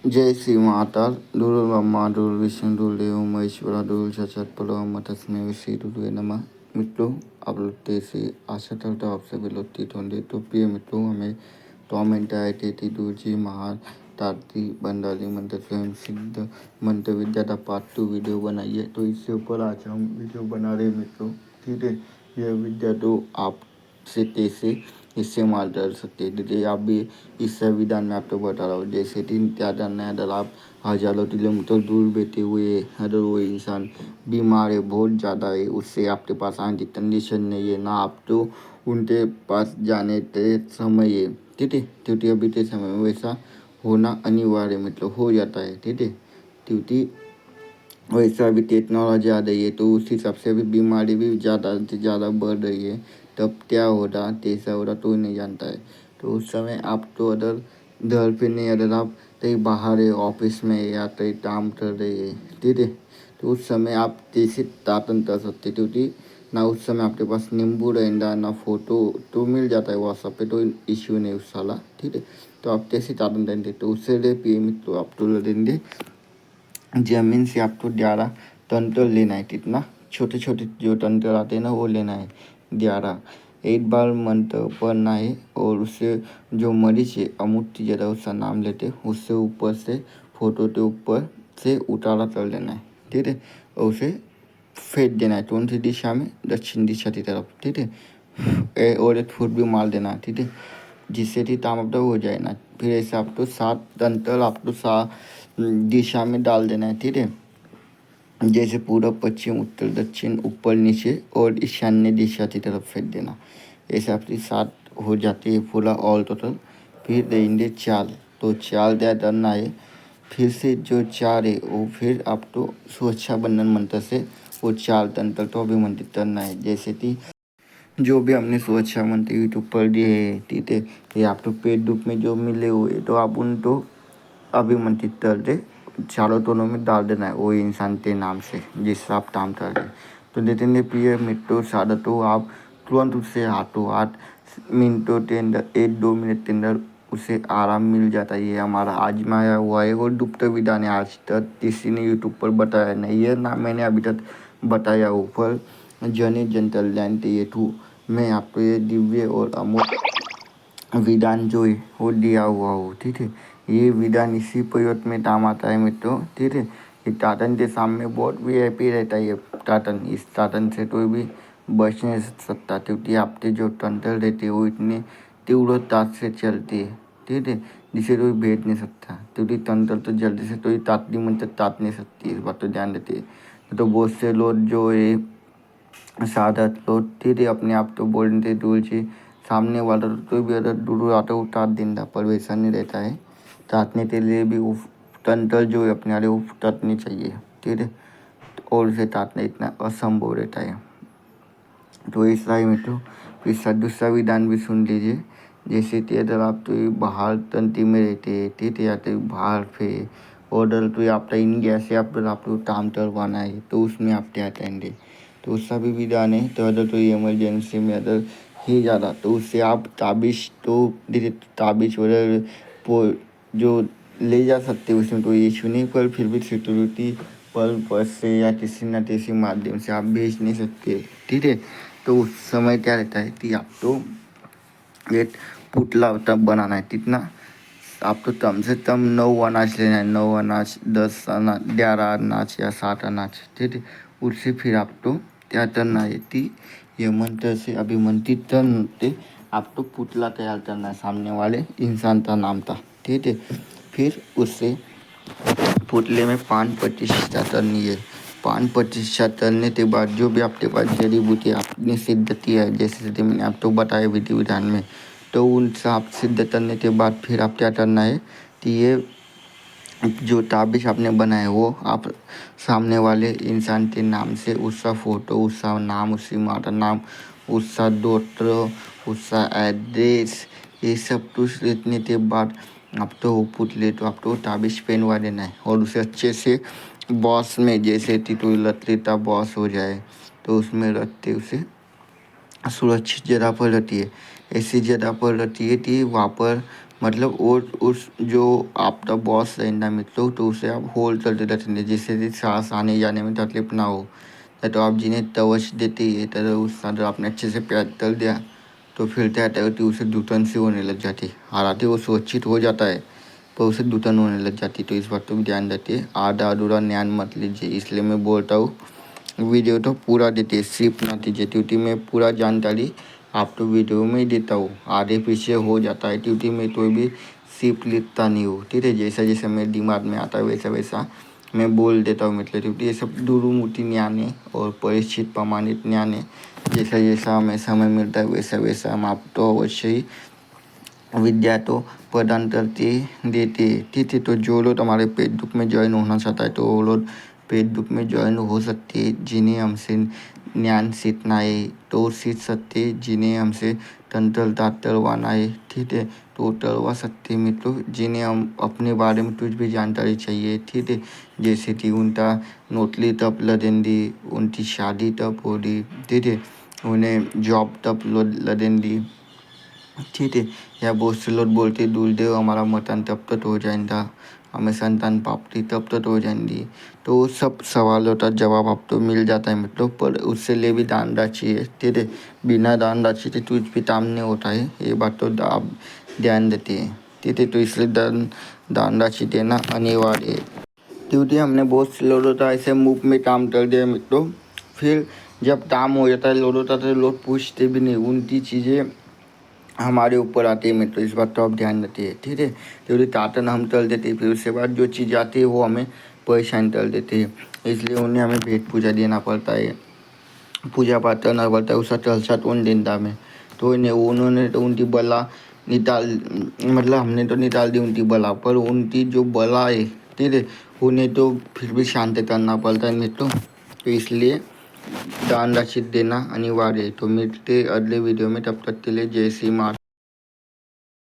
जय श्री माता दुर्ब्रह्मा दुर्विष्णु दुर्देव महेश्वरा दुर्जगत परम तस्मै श्री गुरुवे नमः। मित्रों, आप लोग कैसे? आशा करता हूँ आप सभी लोग ठीक होंगे। तो प्रिय मित्रों, हमें टॉमेंट आए थे दूरजी महातारती बंडाली मंत्र स्वयं सिद्ध मंत्र विद्या का पार्ट 2 वीडियो बनाई है। तो इससे ऊपर आज हम वीडियो बना रहे मित्रों, ठीक है। यह विद्या तो आप से कैसे इससे माल कर सकते हैं, आप भी इस संविधान में आपको बता रहा हूँ। जैसे तीन त्याग है, अगर आप हजारों किलोमीटर दूर बैठे हुए, अगर वो इंसान बीमार है, बहुत ज़्यादा है, उससे आपके पास आने की कंडीशन नहीं है ना, आप तो उनके पास जाने के समय है, ठीक है। क्योंकि अभी के समय में वैसा होना अनिवार्य मतलब हो जाता है, ठीक है। क्योंकि वैसा अभी टेक्नोलॉजी आ रही है, तो उस हिसाब से अभी बीमारी भी ज़्यादा से ज़्यादा बढ़ रही है। तब क्या हो रहा कैसा हो रहा तो नहीं जानता है। तो उस समय आप तो अगर घर पे नहीं, अगर आप कहीं बाहर है, ऑफिस में या कहीं काम कर रहे हैं, ठीक है, तो उस समय आप कैसे दातन कर सकते, क्योंकि ना उस समय आपके पास नींबू रहेगा ना फोटो तो मिल जाता है व्हाट्सएप पे, तो इश्यू नहीं उस साला, ठीक है। तो आप कैसे दातन देंगे, तो उससे लिए पी तो आप तो लेंगे ज़मीन से आपको 11 तंत्र लेना है। कितना? छोटे छोटे जो तंत्र आते हैं ना, वो लेना है 11। एक बार मंत्र पढ़ना है और उससे जो मरीज है अमूर्ति ज़रा उसका नाम लेते, उससे ऊपर से फोटो के ऊपर से उतारा कर लेना है, ठीक है। और उसे फेंक देना है कौन सी दिशा में? दक्षिण दिशा की तरफ, ठीक है। और एक फुट भी मार देना है, ठीक है, जिससे कि तामड्डा हो जाए ना। फिर ऐसे आपको 7 तंत्र आपको 7 दिशा में डाल देना है, ठीक है। जैसे पूरब पश्चिम उत्तर दक्षिण ऊपर नीचे और ईशान्य दिशा की तरफ फेंक देना। ऐसे आपकी 7 हो जाती है पूरा ऑल टोटल। फिर देंगे चाल, तो चाल दिया करना है। फिर से जो 4 है वो फिर आपको सुरक्षा बंधन मंत्र से वो 4 तंत्र तो अभिमंत्रित करना है। जैसे कि जो भी हमने सुरक्षा मंत्र यूट्यूब पर दिए है, ठीक है, ये आपको पेड रूप में जो मिले हुए, तो आप उनको अभिमंत्रित कर दे, चारों दोनों में डाल देना है वो इंसान के नाम से जिससे आप काम कर रहे हैं। तो देते प्रिय मित्रों, सादा तो आप तुरंत उससे हाथों हाथ मिनटों के अंदर 1-2 मिनट के अंदर उसे आराम मिल जाता है। ये हमारा आजमाया हुआ है और गुप्त विधान है, आज तक किसी ने यूट्यूब पर बताया नहीं है, ना मैंने अभी तक बताया ऊपर जन जन कल्याण के हेतु मैं आपको ये दिव्य और अमूल्य विधान जो है वो दिया हुआ हो, ठीक है। ये विधान इसी प्रयोग में काम आता है मित्रों, ठीक है। ये टाटन के सामने बहुत वीआईपी रहता है। ये टाटन, इस टाटन से कोई भी बच नहीं सकता, क्योंकि आपके जो तंत्र रहते हैं वो इतने तीव्र ताप से चलती है, ठीक है, जिसे कोई भेज नहीं सकता। क्योंकि तंत्र तो जल्दी से कोई तातनी मंत्र ताप नहीं सकती, इस बात को ध्यान देते हैं। तो बहुत से लोग जो है सादा तो ठीक है, अपने आप तो बोलते दूर से सामने वाला तो भी अगर दूर आता है उतार देता, पर वैसा नहीं रहता है। तातने के लिए भी वो तंत्र जो है अपने वाले वो तातनी चाहिए, ठीक है, और उसे तातना इतना असंभव रहता है। तो ऐसा ही मित्रों, फिर दूसरा विधान भी सुन लीजिए। जैसे कि अगर आप तो बाहर तंत्री में रहते हैं, ठीक है, या तो बाहर पे ऑर्डर तो आपका इंडिया से आपको काम करवाना है, तो उसमें आप क्या करेंगे, तो उसका भी विधान है। तो अगर तो इमरजेंसी में अगर ही ज़्यादा, तो उससे आप ताबिश तो धीरे ताबिश वगैरह जो ले जा सकते हैं, उसमें कोई इशू नहीं, पर फिर भी सिक्योरिटी पर्पज से या किसी न किसी माध्यम से आप भेज नहीं सकते, ठीक है। तो उस समय क्या रहता है कि आपको एक पुतला तब बनाना है, कितना? आपको कम से कम 9 अनाज लेना है, 9 अनाज, 10 अनाज, 11 अनाज या 7 अनाज, ठीक है। उससे फिर आपको क्या करना है कि ये मंत्र से अभिमंत्रित करते आपको पुतला तैयार करना है सामने वाले इंसान का नाम था, ठीक है। फिर उससे पुतले में 5% करनी है। 5% करने के बाद जो भी आपके पास जड़ी बूटी आपने सिद्ध किया है, जैसे मैंने आपको बताया विधि विधान में, तो उन सब सिद्ध करने के बाद फिर आप क्या करना है कि ये जो ताबिश आपने बनाया वो आप सामने वाले इंसान के नाम से उसका फ़ोटो, उसका नाम, उसकी माता नाम, उसका गोत्र, उसका एड्रेस, ये सब कुछ लिखने के बाद आप तो वो पुतले तो आपको ताबिश पहनवा देना है। और उसे अच्छे से बॉस में, जैसे कोई लतलेता बॉस हो जाए तो उसमें रखते उसे सुरक्षित जगह पर रहती है। ऐसी जगह पर रहती है कि वहाँ पर मतलब वो उस जो आपका बॉस रहना मित्रों, तो उसे आप होल्ड करते रखेंगे जिससे सांस आने जाने में तकलीफ ना हो। तो आप जिन्हें तवश देते है तो उस अगर आपने अच्छे से प्यार कर दिया तो फिर क्या होता है कि उसे घुटन सी होने लग जाती। हालांकि वो सुरक्षित हो जाता है पर उसे घुटन होने लग जाती। तो इस बात को भी ध्यान रखिए, आधा अधूरा ज्ञान मत लीजिए। इसलिए मैं बोलता हूँ वीडियो तो पूरा देते, सिर्फ ना दीजिए, क्योंकि मैं पूरा जानकारी आप तो वीडियो में ही देता हूँ। आधे पीछे हो जाता है क्योंकि मैं तो भी सिर्फ लिखता नहीं हूँ, ठीक है। जैसा जैसा मेरे दिमाग में आता है वैसा वैसा मैं बोल देता हूँ मतलब, क्योंकि ये सब दुरुमूर्ति ज्ञान है और परिचित प्रमाणित ज्ञान है। जैसा जैसा हमें समय मिलता है वैसा वैसा हम आप तो अवश्य ही विद्या तो प्रदान करते देते, ठीक है। तो जो लोग हमारे पेट दुख में ज्वाइन होना चाहता है तो वो लोग पेट दुख में ज्वाइन हो सकते हैं। जिन्हें हमसे ज्ञान सीखना है तो सीख सकते, जिन्हें हमसे तंत्र तलवाना है, ठीक है, तो तलवा सकते मित्रों। जिन्हें हम अपने बारे में कुछ भी जानकारी चाहिए, ठीक है, जैसे कि उनका नौकरी तब लगेंगी, उनकी शादी तब होगी, ठीक है, उन्हें जॉब तब लगेंगी, ठीक है, या बहुत से लोग बोलते दूल्हे हमारा मकान तब तक हो जाएगा, हमें संतान प्राप्ति तब तक हो जाएंगी। तो सब सवालों का जवाब आपको मिल जाता है मित्रों, पर उससे ले भी दान राशि है, ठीक है। बिना दान राशि के कुछ भी काम नहीं होता है, ये बात तो आप ध्यान देते हैं, ठीक है। तो इसलिए दान राशि देना अनिवार्य है, क्योंकि हमने बहुत से लोगों का ऐसे मुफ्त में काम कर दिया मित्रों। फिर जब काम हो जाता है लोगों का तो लोग पूछते भी नहीं, उनकी चीज़ें हमारे ऊपर आती है मित्रों। इस बात को आप ध्यान रखिए, ठीक है। क्योंकि काटन हम तल देते हैं, फिर उसके बाद जो चीज़ आती है वो हमें परेशान कर देती है। इसलिए उन्हें हमें भेंट पूजा देना पड़ता है, पूजा पाठ करना पड़ता है, उसका जलसा तो देता में। तो उन्होंने तो उनकी बला निकाल, मतलब हमने तो निकाल दी उनकी बला, पर उनकी जो बला है, ठीक है, उन्हें तो फिर भी शांत करना पड़ता है मित्रों। तो इसलिए दान राशि देना अनिवार्य है। तो मिलते अगले वीडियो में, तब तक के लिए जय श्री माता।